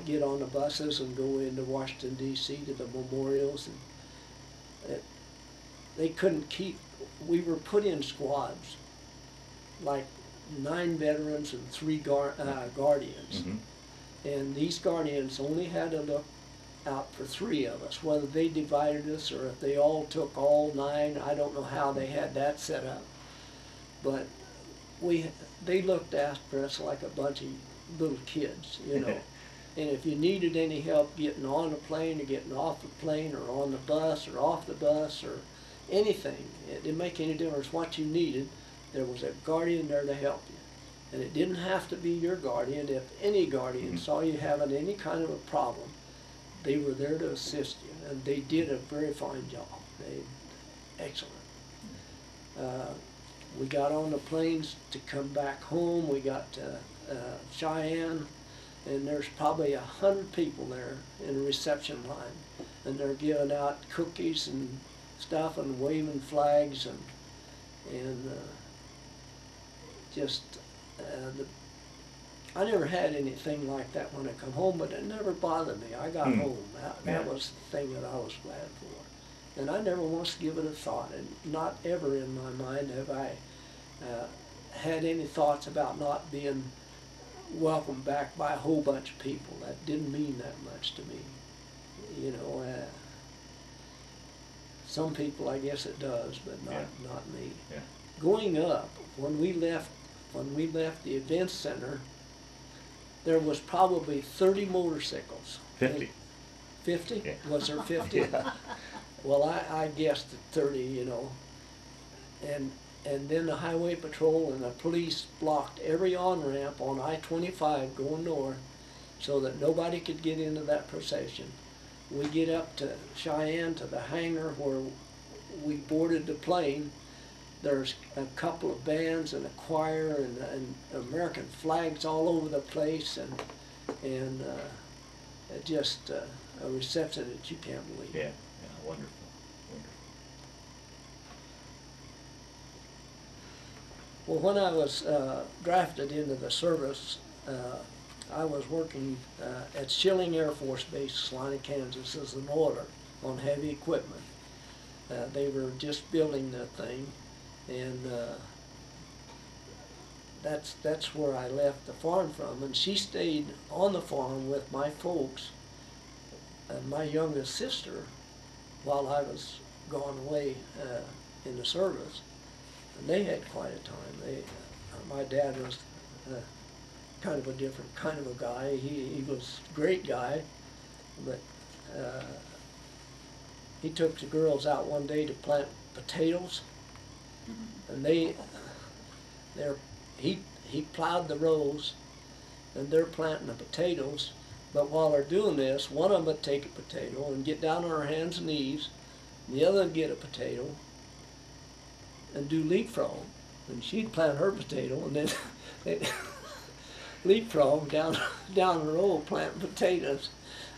get on the buses and go into Washington, D.C. to the memorials. And they couldn't keep, we were put in squads, like 9 veterans and 3 guardians. And these guardians only had to look out for 3 of us. Whether they divided us or if they all took all 9, I don't know how they had that set up. But they looked after us like a bunch of little kids, And if you needed any help getting on the plane or getting off the plane or on the bus or off the bus or anything, it didn't make any difference what you needed. There was a guardian there to help you. And it didn't have to be your guardian. If any guardian saw you having any kind of a problem, they were there to assist you. And they did a very fine job. Excellent. We got on the planes to come back home. We got to Cheyenne, and there's probably 100 people there in a reception line. And they're giving out cookies and stuff and waving flags and just I never had anything like that when I come home, but it never bothered me. I got home. That Yeah. was the thing that I was glad for. And I never once give it a thought, and not ever in my mind have I had any thoughts about not being welcomed back by a whole bunch of people. That didn't mean that much to me. You know, some people I guess it does, but not me. Yeah. Going up, when we left the events center, there was probably 30 motorcycles. 50. 50? Yeah. Was there 50? Yeah. Well, I guessed at 30, you know. And then the highway patrol and the police blocked every on-ramp on I-25 going north so that nobody could get into that procession. We get up to Cheyenne, to the hangar where we boarded the plane. There's a couple of bands and a choir and American flags all over the place, and just a reception that you can't believe. Yeah. Wonderful. Well, when I was drafted into the service, I was working at Schilling Air Force Base, Salina, Kansas, as an oiler on heavy equipment. They were just building that thing, and that's where I left the farm from. And she stayed on the farm with my folks and my youngest sister while I was gone away in the service. And they had quite a time. My dad was kind of a different kind of a guy. He was a great guy, but he took the girls out one day to plant potatoes, and he plowed the rows, and they're planting the potatoes. But while they're doing this, one of them would take a potato and get down on her hands and knees, and the other would get a potato and do leapfrog. And she'd plant her potato, and then they'd leapfrog down the row planting potatoes.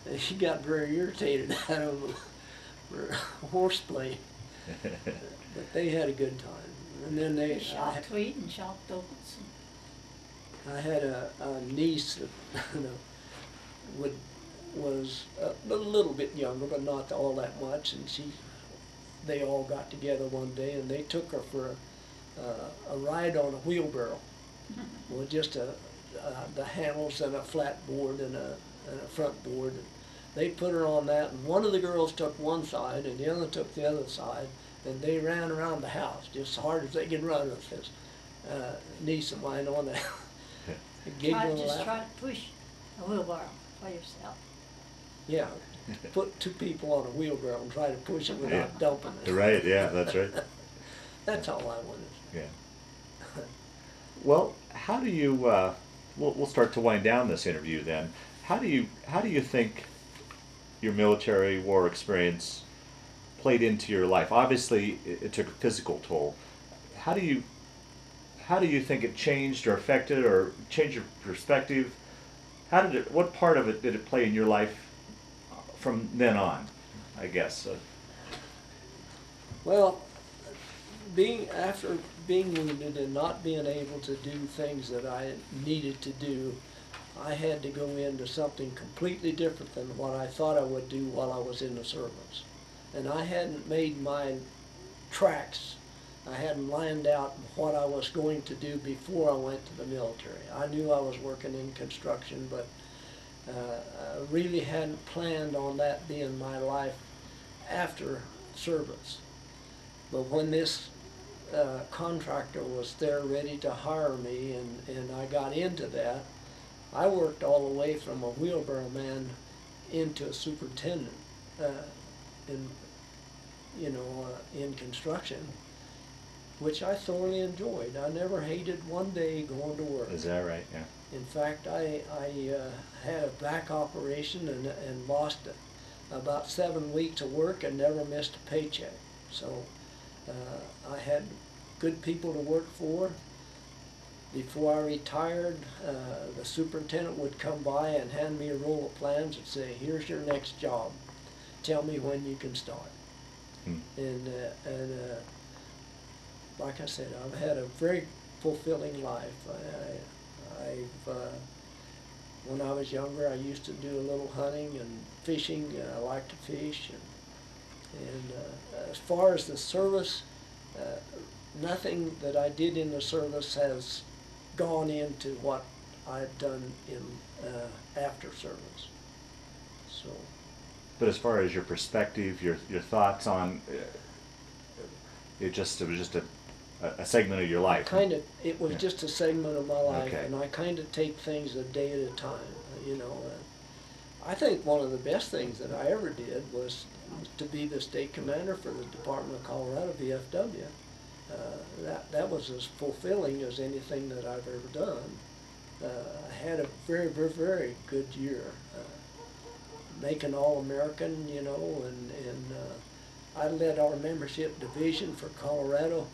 And she got very irritated at them for horseplay. But they had a good time. And then We shopped wheat and shopped oats. I had a niece that was a little bit younger, but not all that much, and they all got together one day and they took her for a ride on a wheelbarrow. Well, just the handles and a flat board and a front board. And they put her on that, and one of the girls took one side and the other took the other side, and they ran around the house just as hard as they could run with this niece of mine on that. Try to push a wheelbarrow by yourself. Yeah, put two people on a wheelbarrow and try to push it without dumping it. Right, yeah, that's right. That's all I wanted. Yeah. Well, how do you, we'll start to wind down this interview then. How do you think your military war experience played into your life? Obviously, it took a physical toll. How do you think it changed or affected or changed your perspective? What part of it did it play in your life from then on, I guess? Well, after being wounded and not being able to do things that I needed to do, I had to go into something completely different than what I thought I would do while I was in the service. And I hadn't made my tracks. I hadn't lined out what I was going to do before I went to the military. I knew I was working in construction, but I really hadn't planned on that being my life after service. But when this contractor was there ready to hire me, and I got into that, I worked all the way from a wheelbarrow man into a superintendent in construction, which I thoroughly enjoyed. I never hated one day going to work. Is that right? Yeah. In fact, I had a back operation and lost about 7 weeks of work and never missed a paycheck. So I had good people to work for. Before I retired, the superintendent would come by and hand me a roll of plans and say, "Here's your next job. Tell me when you can start." And like I said, I've had a very fulfilling life. I've when I was younger, I used to do a little hunting and fishing. I like to fish. And as far as the service, nothing that I did in the service has gone into what I've done in after service. So. But as far as your perspective, your thoughts on it was just a segment of your life. It was just a segment of my life, Okay. and I kind of take things a day at a time. You know, I think one of the best things that I ever did was to be the state commander for the Department of Colorado VFW. That was as fulfilling as anything that I've ever done. I had a very, very, very good year. Making All-American, you know, and I led our membership division for Colorado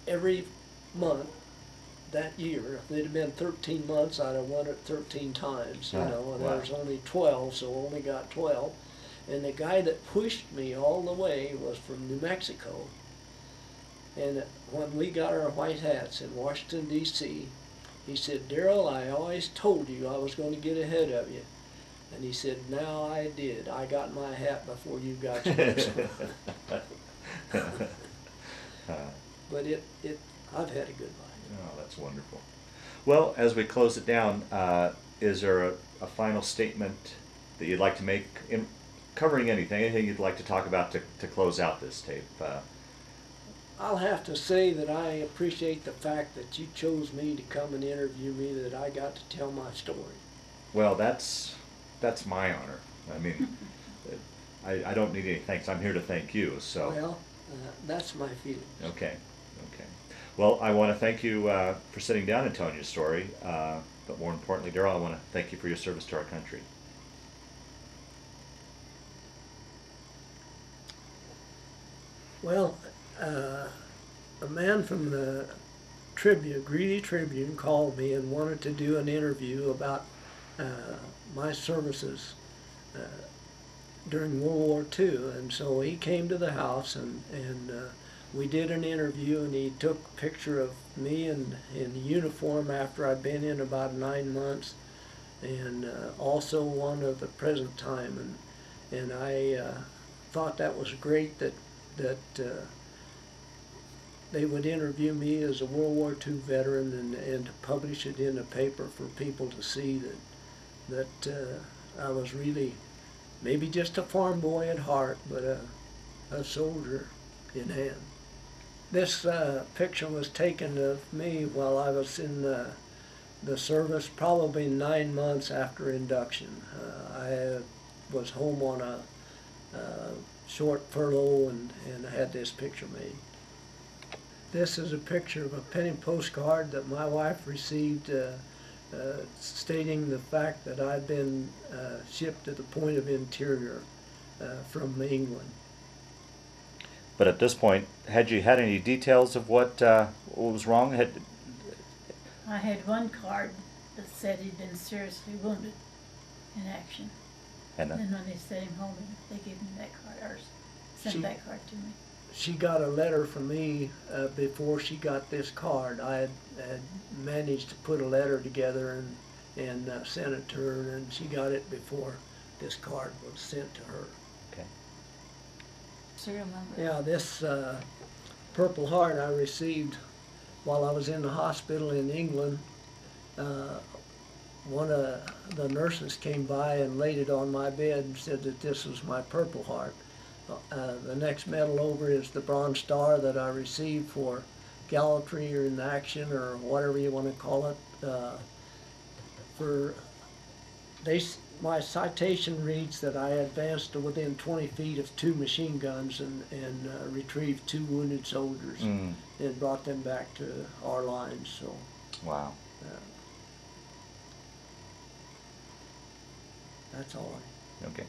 every month that year. If it had been 13 months, I'd have won it 13 times, you know, and wow. there's only 12, so only got 12. And the guy that pushed me all the way was from New Mexico. And when we got our white hats in Washington, D.C., he said, "Darrell, I always told you I was going to get ahead of you." And he said, "Now I did. I got my hat before you got yours." But I've had a good life. Oh, that's wonderful. Well, as we close it down, is there a final statement that you'd like to make, covering anything you'd like to talk about to close out this tape? I'll have to say that I appreciate the fact that you chose me to come and interview me, that I got to tell my story. Well, that's my honor. I mean, I don't need any thanks. I'm here to thank you. So. Well, that's my feeling. Okay. Well, I want to thank you for sitting down and telling your story. But more importantly, Darrell, I want to thank you for your service to our country. Well, a man from the Greeley Tribune called me and wanted to do an interview about my services during World War II, and so he came to the house and we did an interview, and he took a picture of me in uniform after I'd been in about 9 months, and also one of the present time, and I thought that was great that they would interview me as a World War II veteran and to publish it in a paper for people to see that I was really maybe just a farm boy at heart, but a soldier in hand. This picture was taken of me while I was in the service, probably 9 months after induction. I was home on a short furlough and I had this picture made. This is a picture of a penny postcard that my wife received stating the fact that I'd been shipped to the point of interior from England. But at this point, had you had any details of what was wrong? I had one card that said he'd been seriously wounded in action. And then when they sent him home, they gave me that card, or sent that card to me. She got a letter from me before she got this card. I had managed to put a letter together and sent it to her, and she got it before this card was sent to her. Okay. Serial number. Yeah, this Purple Heart I received while I was in the hospital in England. One of the nurses came by and laid it on my bed and said that this was my Purple Heart. The next medal over is the Bronze Star that I received for gallantry or in action or whatever you want to call it. My citation reads that I advanced to within 20 feet of 2 machine guns and retrieved 2 wounded soldiers and brought them back to our lines. So. Wow. That's all. Okay.